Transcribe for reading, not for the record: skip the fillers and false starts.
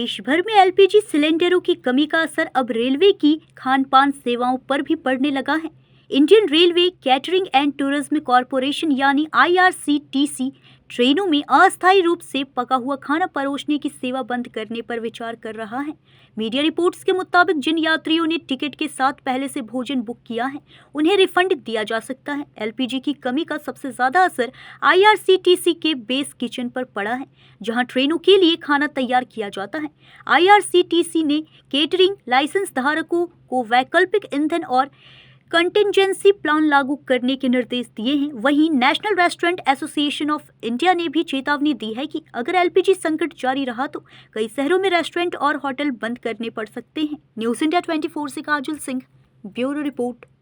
देश भर में एलपीजी सिलेंडरों की कमी का असर अब रेलवे की खान-पान सेवाओं पर भी पड़ने लगा है। Indian railway catering and tourism corporation यानी IRCTC ट्रेनों में अस्थायी रूप से पका हुआ खाना परोसने की सेवा बंद करने पर विचार कर रहा है। मीडिया रिपोर्ट्स के मुताबिक जिन यात्रियों ने टिकट के साथ पहले से भोजन बुक किया है, उन्हें रिफंड दिया जा सकता है। एलपीजी की कमी का सबसे ज्यादा असर IRCTC के बेस किचन पर पड़ा है, जहां ट्रेनों के लिए खाना तैयार किया जाता है। IRCTC ने केटरिंग लाइसेंस धारकों को वैकल्पिक ईंधन और कंटिजेंसी प्लान लागू करने के निर्देश दिए हैं। वहीं national restaurant association of India ने भी चेतावनी दी है कि अगर एलपीजी संकट जारी रहा तो कई शहरों में रेस्टोरेंट और होटल बंद करने पड़ सकते हैं। न्यूज़ इंडिया 24 से काजल सिंह, ब्यूरो रिपोर्ट।